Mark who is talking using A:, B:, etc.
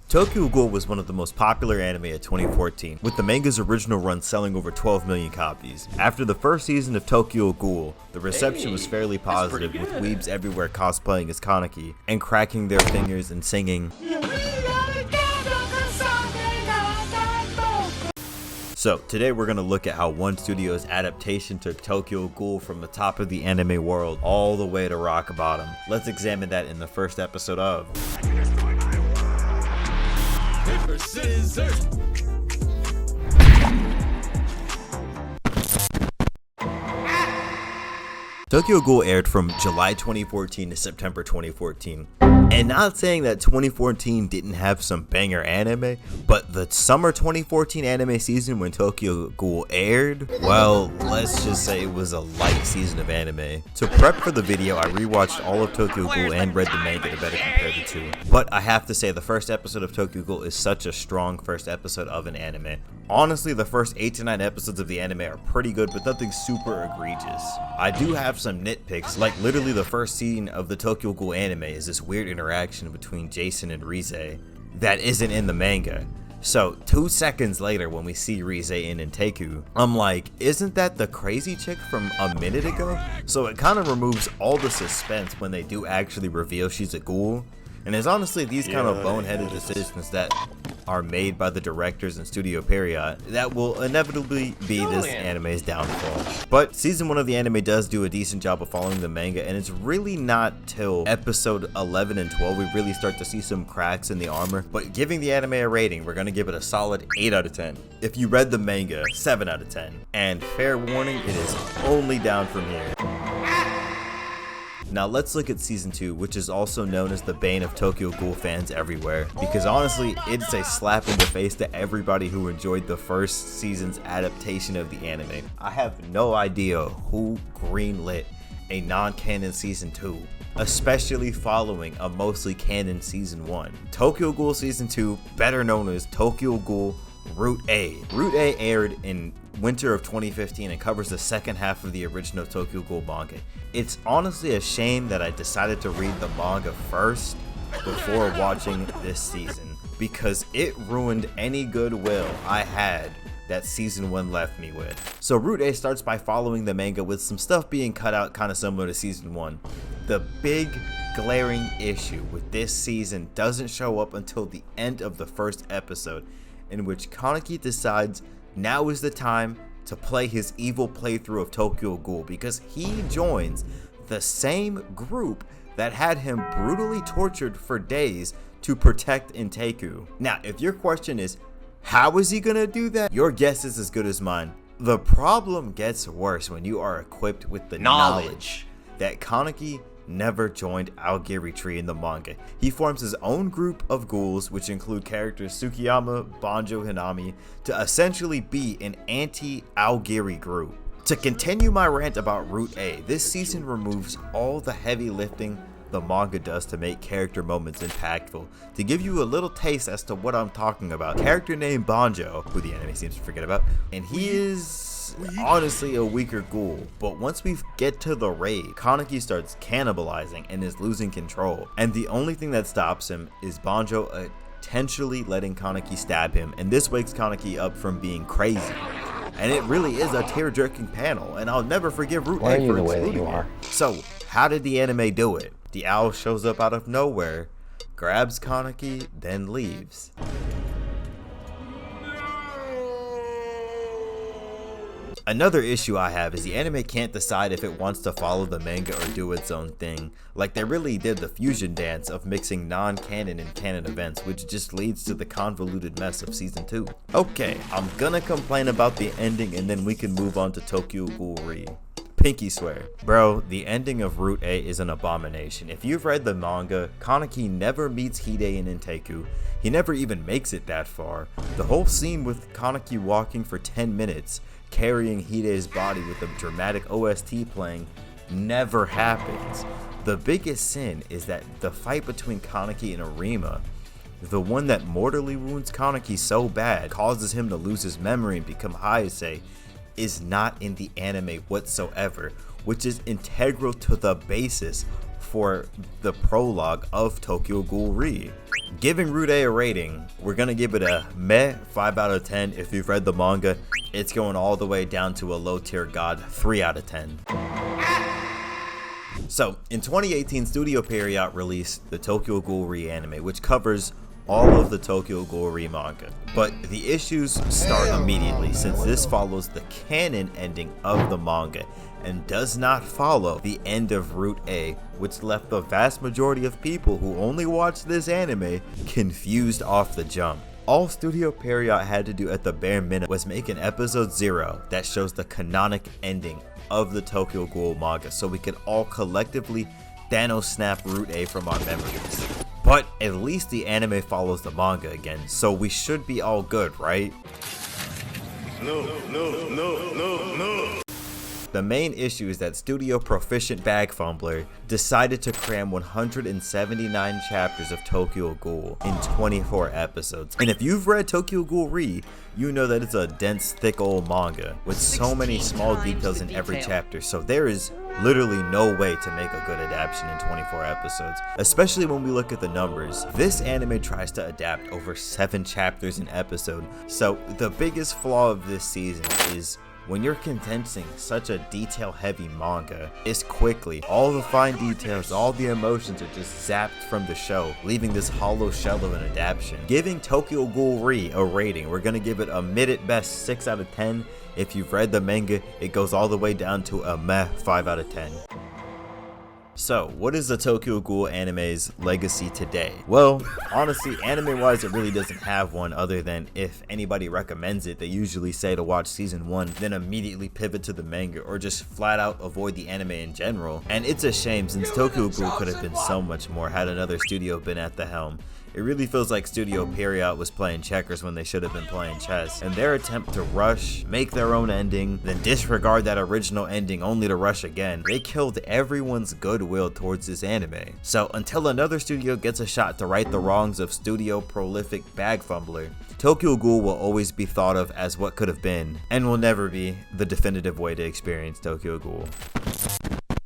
A: Tokyo Ghoul was one of the most popular anime of 2014, with the manga's original run selling over 12 million copies. After the first season of Tokyo Ghoul, the reception was fairly positive, with weebs everywhere cosplaying as Kaneki and cracking their fingers and singing. So today we're going to look at how one studio's adaptation took Tokyo Ghoul from the top of the anime world all the way to rock bottom. Let's examine that in the first episode of Scissors. Tokyo Ghoul aired from July 2014 to September 2014. And not saying that 2014 didn't have some banger anime, but the summer 2014 anime season when Tokyo Ghoul aired, well, let's just say it was a light season of anime. To prep for the video, I rewatched all of Tokyo Ghoul and read the manga to better compare the two. But I have to say, the first episode of Tokyo Ghoul is such a strong first episode of an anime. Honestly, the first 8 to 9 episodes of the anime are pretty good, but nothing super egregious. I do have some nitpicks, like literally the first scene of the Tokyo Ghoul anime is this weird interaction between Jason and Rize that isn't in the manga. So 2 seconds later when we see Rize in Inteku, I'm like, isn't that the crazy chick from a minute ago? So it kind of removes all the suspense when they do actually reveal she's a ghoul. And it's honestly these kind of boneheaded decisions that are made by the directors and Studio Period that will inevitably be this anime's downfall. But season 1 of the anime does do a decent job of following the manga, and it's really not till episode 11 and 12 we really start to see some cracks in the armor. But giving the anime a rating, we're gonna give it a solid 8 out of 10. If you read the manga, 7 out of 10. And fair warning, it is only down from here. Now let's look at season 2, which is also known as the bane of Tokyo Ghoul fans everywhere, because honestly it's a slap in the face to everybody who enjoyed the first season's adaptation of the anime. I have no idea who greenlit a non-canon season 2, especially following a mostly canon season 1. Tokyo Ghoul season 2, better known as Tokyo Ghoul Route A. Route A aired in winter of 2015 and covers the second half of the original Tokyo Ghoul manga. It's honestly a shame that I decided to read the manga first before watching this season, because it ruined any goodwill I had that season 1 left me with. So Route A starts by following the manga with some stuff being cut out kind of similar to season 1. The big glaring issue with this season doesn't show up until the end of the first episode, in which Kaneki decides now is the time to play his evil playthrough of Tokyo Ghoul, because he joins the same group that had him brutally tortured for days to protect Inteku. Now, if your question is, how is he gonna do that? Your guess is as good as mine. The problem gets worse when you are equipped with the knowledge that Kaneki never joined Aogiri Tree in the manga. He forms his own group of ghouls, which include characters Tsukiyama, Banjo, Hinami, to essentially be an anti-Aogiri group. To continue my rant about Route A, this season removes all the heavy lifting the manga does to make character moments impactful. To give you a little taste as to what I'm talking about, character named Banjo, who the anime seems to forget about, and he is honestly a weaker ghoul, but once we get to the raid, Kaneki starts cannibalizing and is losing control, and the only thing that stops him is Banjo intentionally letting Kaneki stab him, and this wakes Kaneki up from being crazy. And it really is a tear-jerking panel, and I'll never forgive Route A for excluding it. So how did the anime do it? The owl shows up out of nowhere, grabs Kaneki, then leaves. Another issue I have is the anime can't decide if it wants to follow the manga or do its own thing. Like they really did the fusion dance of mixing non-canon and canon events, which just leads to the convoluted mess of season 2. Okay, I'm gonna complain about the ending and then we can move on to Tokyo Ghoul Re. Pinky swear. Bro, the ending of Route A is an abomination. If you've read the manga, Kaneki never meets Hide in Inteku. He never even makes it that far. The whole scene with Kaneki walking for 10 minutes, carrying Hide's body with a dramatic OST playing, never happens. The biggest sin is that the fight between Kaneki and Arima, the one that mortally wounds Kaneki so bad, causes him to lose his memory and become Hayase, is not in the anime whatsoever, which is integral to the basis for the prologue of Tokyo Ghoul Re. Giving Route A rating, we're gonna give it a meh 5 out of 10. If you've read the manga, it's going all the way down to a low tier god 3 out of 10. So, in 2018, Studio Pierrot released the Tokyo Ghoul Re anime, which covers all of the Tokyo Ghoul Re manga. But the issues start immediately, since this follows the canon ending of the manga and does not follow the end of Route A, which left the vast majority of people who only watched this anime confused off the jump. All Studio Pierrot had to do at the bare minimum was make an episode 0 that shows the canonic ending of the Tokyo Ghoul manga, so we could all collectively Thanos snap Route A from our memories. But at least the anime follows the manga again, so we should be all good, right? No. The main issue is that Studio Proficient Bag Fumbler decided to cram 179 chapters of Tokyo Ghoul in 24 episodes. And if you've read Tokyo Ghoul Re, you know that it's a dense, thick old manga with so many small details in every chapter, so there is literally no way to make a good adaptation in 24 episodes, especially when we look at the numbers. This anime tries to adapt over 7 chapters an episode, so the biggest flaw of this season is when you're condensing such a detail-heavy manga, it's quickly, all the fine details, all the emotions are just zapped from the show, leaving this hollow shell of an adaptation. Giving Tokyo Ghoul Re a rating, we're gonna give it a mid at best 6 out of 10. If you've read the manga, it goes all the way down to a meh 5 out of 10. So, what is the Tokyo Ghoul anime's legacy today? Well, honestly, anime-wise, it really doesn't have one, other than if anybody recommends it, they usually say to watch season 1, then immediately pivot to the manga, or just flat out avoid the anime in general. And it's a shame, since Tokyo Ghoul could have been so much more had another studio been at the helm. It really feels like Studio Pierrot was playing checkers when they should have been playing chess, and their attempt to rush, make their own ending, then disregard that original ending only to rush again, they killed everyone's goodwill towards this anime. So until another studio gets a shot to right the wrongs of Studio Prolific Bag Fumbler, Tokyo Ghoul will always be thought of as what could have been, and will never be the definitive way to experience Tokyo Ghoul.